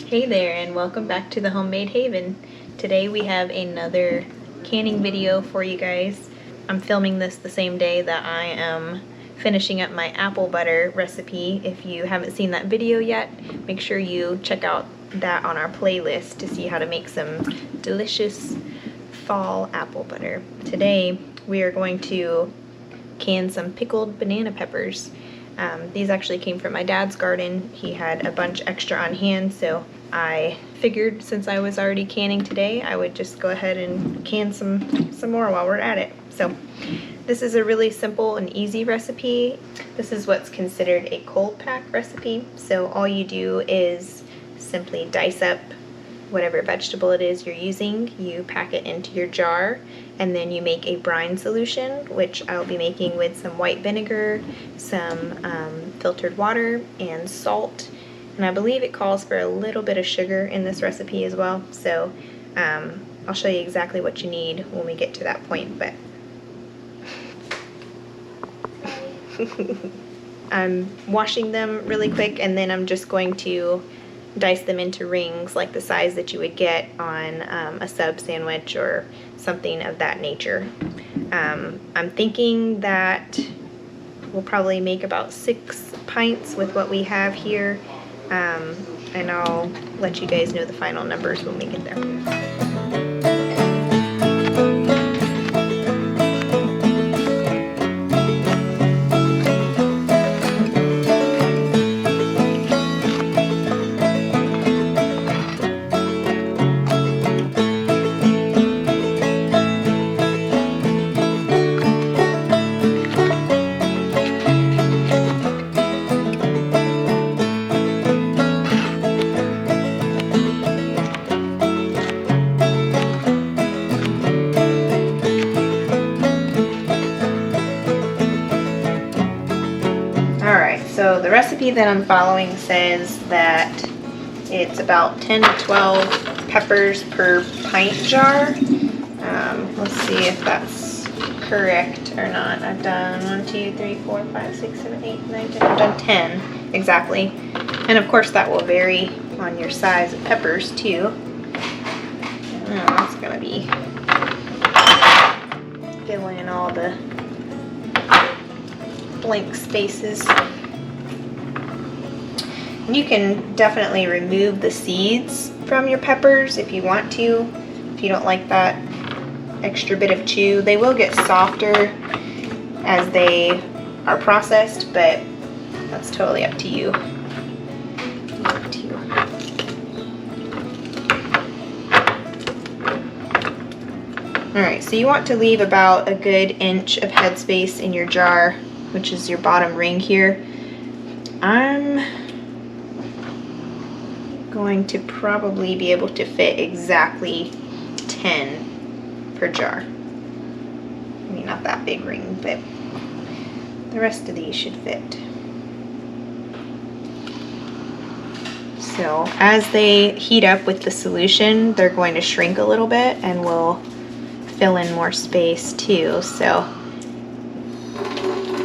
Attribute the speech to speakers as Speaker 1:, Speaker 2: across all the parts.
Speaker 1: Hey there, and welcome back to the Homemade Haven. Today we have another canning video for you guys. I'm filming this the same day that I am finishing up my apple butter recipe. If you haven't seen that video yet, make sure you check out that on our playlist to see how to make some delicious fall apple butter. Today we are going to can some pickled banana peppers. These actually came from my dad's garden. He had a bunch extra on hand, so I figured since I was already canning today, I would just go ahead and can some more while we're at it. So this is a really simple and easy recipe. This is what's considered a cold pack recipe. So all you do is simply dice up whatever vegetable it is you're using, you pack it into your jar, and then you make a brine solution, which I'll be making with some white vinegar, some filtered water, and salt. And I believe it calls for a little bit of sugar in this recipe as well. So I'll show you exactly what you need when we get to that point. But I'm washing them really quick, and then I'm just going to dice them into rings like the size that you would get on a sub sandwich or something of that nature. I'm thinking that we'll probably make about 6 pints with what we have here, and I'll let you guys know the final numbers when we get there. So the recipe that I'm following says that it's about 10 to 12 peppers per pint jar. Let's see if that's correct or not. I've done 1, 2, 3, 4, 5, 6, 7, 8, 9, 10. I've done 10 exactly. And of course that will vary on your size of peppers too. That's gonna be filling in all the blank spaces. You can definitely remove the seeds from your peppers if you want to, if you don't like that extra bit of chew. They will get softer as they are processed, but that's totally up to you. Alright, so you want to leave about a good inch of headspace in your jar, which is your bottom ring here. I'm going to probably be able to fit exactly 10 per jar. I mean, not that big ring, but the rest of these should fit. So as they heat up with the solution, they're going to shrink a little bit and will fill in more space too. So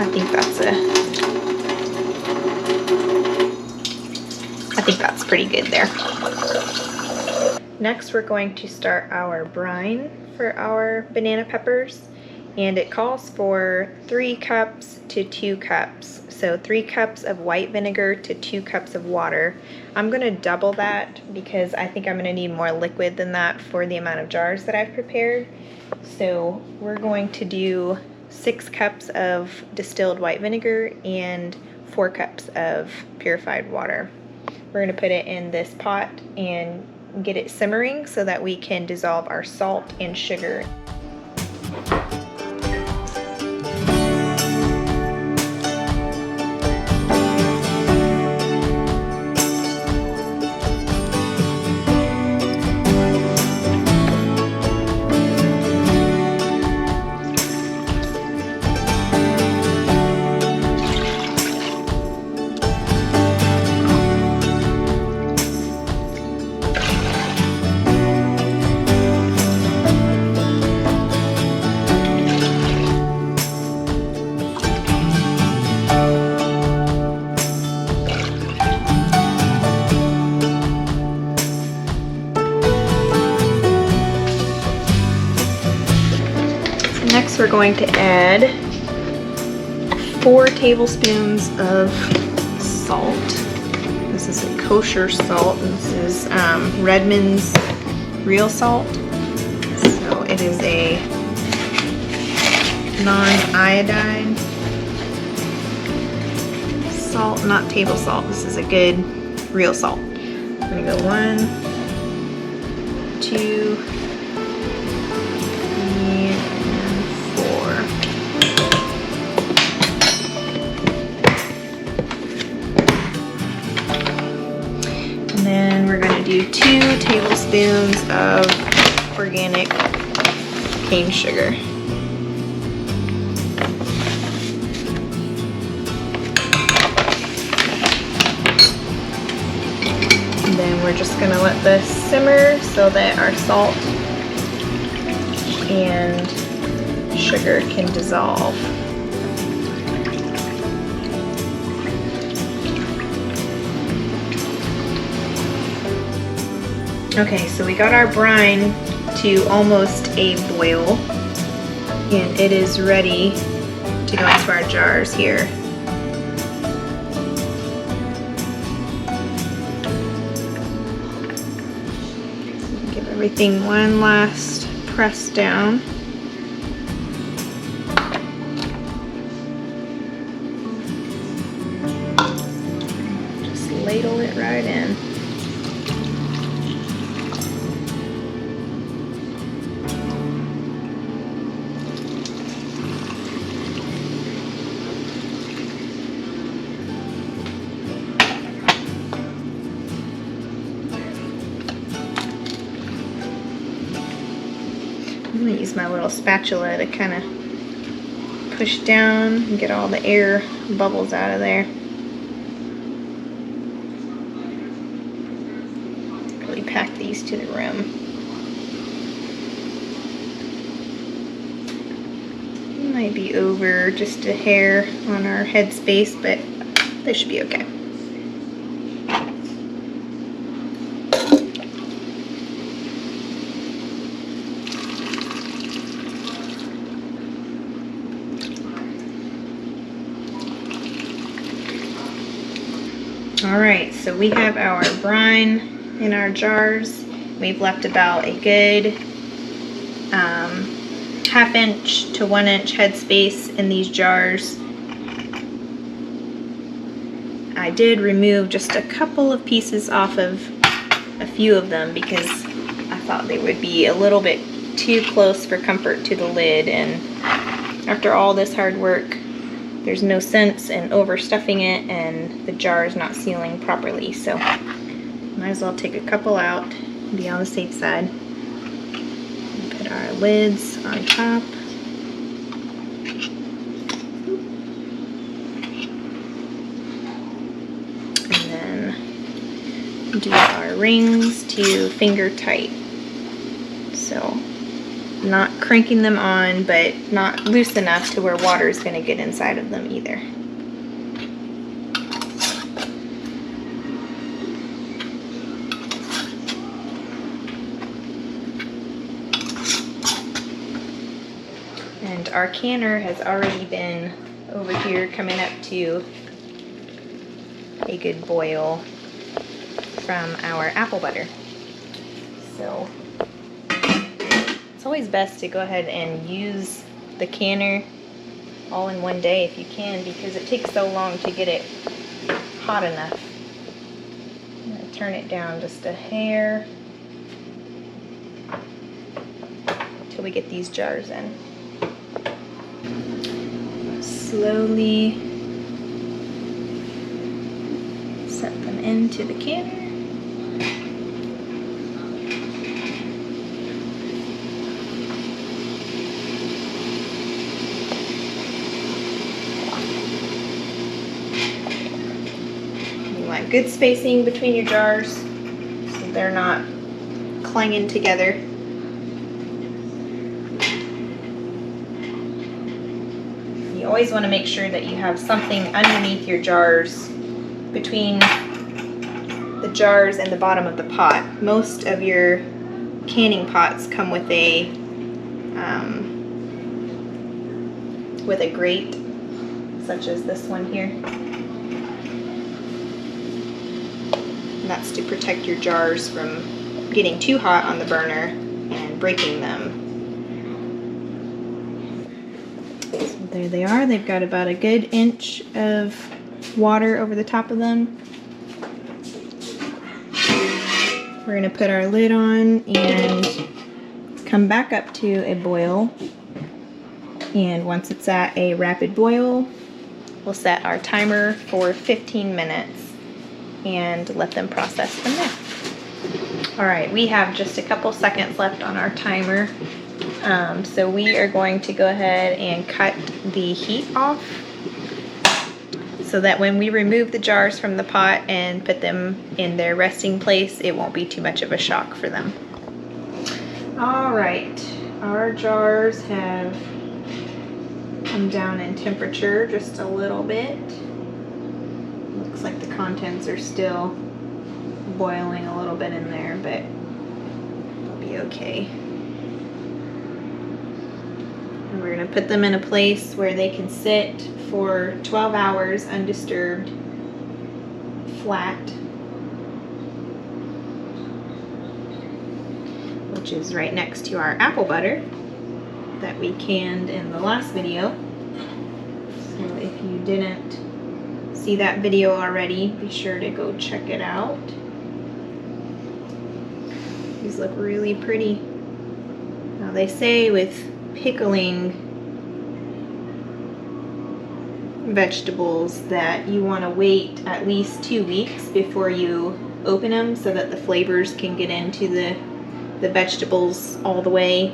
Speaker 1: I think that's pretty good there. Next, we're going to start our brine for our banana peppers, and it calls for 3 cups to 2 cups. So 3 cups of white vinegar to 2 cups of water. I'm going to double that because I think I'm going to need more liquid than that for the amount of jars that I've prepared. So we're going to do 6 cups of distilled white vinegar and 4 cups of purified water. We're going to put it in this pot and get it simmering so that we can dissolve our salt and sugar. going to add 4 tablespoons of salt. This is a kosher salt. This is Redmond's real salt. So it is a non-iodine salt, not table salt. This is a good real salt. I'm gonna go 1, 2, 3, and 4. And then we're gonna do 2 tablespoons of organic cane sugar. And then we're just gonna let this simmer so that our salt and sugar can dissolve. Okay, so we got our brine to almost a boil, and it is ready to go into our jars here. Give everything one last press down. Just ladle it right in. I'm going to use my little spatula to kind of push down and get all the air bubbles out of there. Really pack these to the rim. Might be over just a hair on our head space, but they should be okay. Alright, so we have our brine in our jars. We've left about a good ½ inch to 1 inch headspace in these jars. I did remove just a couple of pieces off of a few of them because I thought they would be a little bit too close for comfort to the lid, and after all this hard work, there's no sense in overstuffing it and the jar is not sealing properly, so might as well take a couple out and be on the safe side. Put our lids on top. And then do our rings to finger tight. So not cranking them on, but not loose enough to where water is going to get inside of them either. And our canner has already been over here coming up to a good boil from our apple butter. So it's always best to go ahead and use the canner all in one day if you can, because it takes so long to get it hot enough. I'm going to turn it down just a hair until we get these jars in. Slowly set them into the canner. Good spacing between your jars so they're not clanging together. You always want to make sure that you have something underneath your jars, between the jars and the bottom of the pot. Most of your canning pots come with a with a grate, such as this one here. And that's to protect your jars from getting too hot on the burner and breaking them. So there they are. They've got about a good inch of water over the top of them. We're going to put our lid on and come back up to a boil. And once it's at a rapid boil, we'll set our timer for 15 minutes and let them process from there. Alright, we have just a couple seconds left on our timer. So we are going to go ahead and cut the heat off so that when we remove the jars from the pot and put them in their resting place, it won't be too much of a shock for them. Alright, our jars have come down in temperature just a little bit. Looks like the contents are still boiling a little bit in there, but it'll be okay. And we're going to put them in a place where they can sit for 12 hours undisturbed, flat, which is right next to our apple butter that we canned in the last video. So if you didn't see that video already, be sure to go check it out. These look really pretty. Now they say with pickling vegetables that you want to wait at least 2 weeks before you open them so that the flavors can get into the vegetables all the way.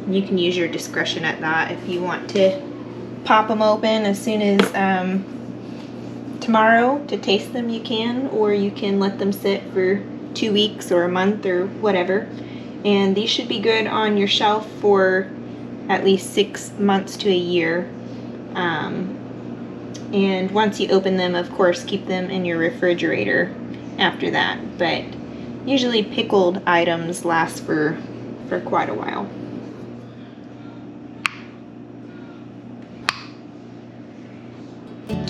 Speaker 1: You can use your discretion at that. If you want to pop them open as soon as tomorrow to taste them, you can, or you can let them sit for 2 weeks or a month or whatever. And these should be good on your shelf for at least 6 months to a year. And once you open them, of course, keep them in your refrigerator after that. But usually pickled items last for quite a while.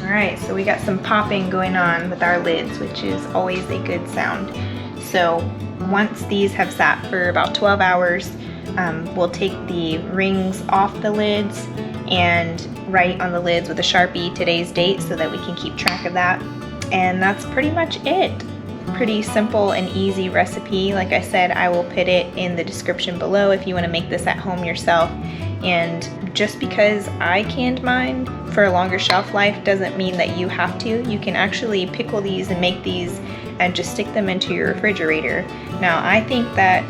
Speaker 1: Alright, so we got some popping going on with our lids, which is always a good sound. So once these have sat for about 12 hours, we'll take the rings off the lids and write on the lids with a Sharpie today's date so that we can keep track of that. And that's pretty much it. Pretty simple and easy recipe. Like I said, I will put it in the description below if you want to make this at home yourself. And just because I canned mine for a longer shelf life doesn't mean that you have to. You can actually pickle these and make these and just stick them into your refrigerator. Now I think that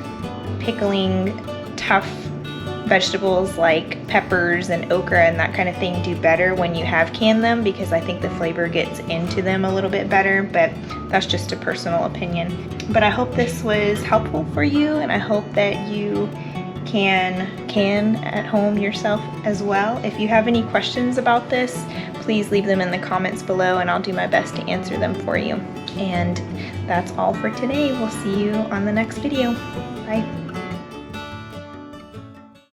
Speaker 1: pickling tough vegetables like peppers and okra and that kind of thing do better when you have canned them, because I think the flavor gets into them a little bit better, but that's just a personal opinion. But I hope this was helpful for you, and I hope that you can at home yourself as well. If you have any questions about this, please leave them in the comments below and I'll do my best to answer them for you. And that's all for today. We'll see you on the next video. Bye.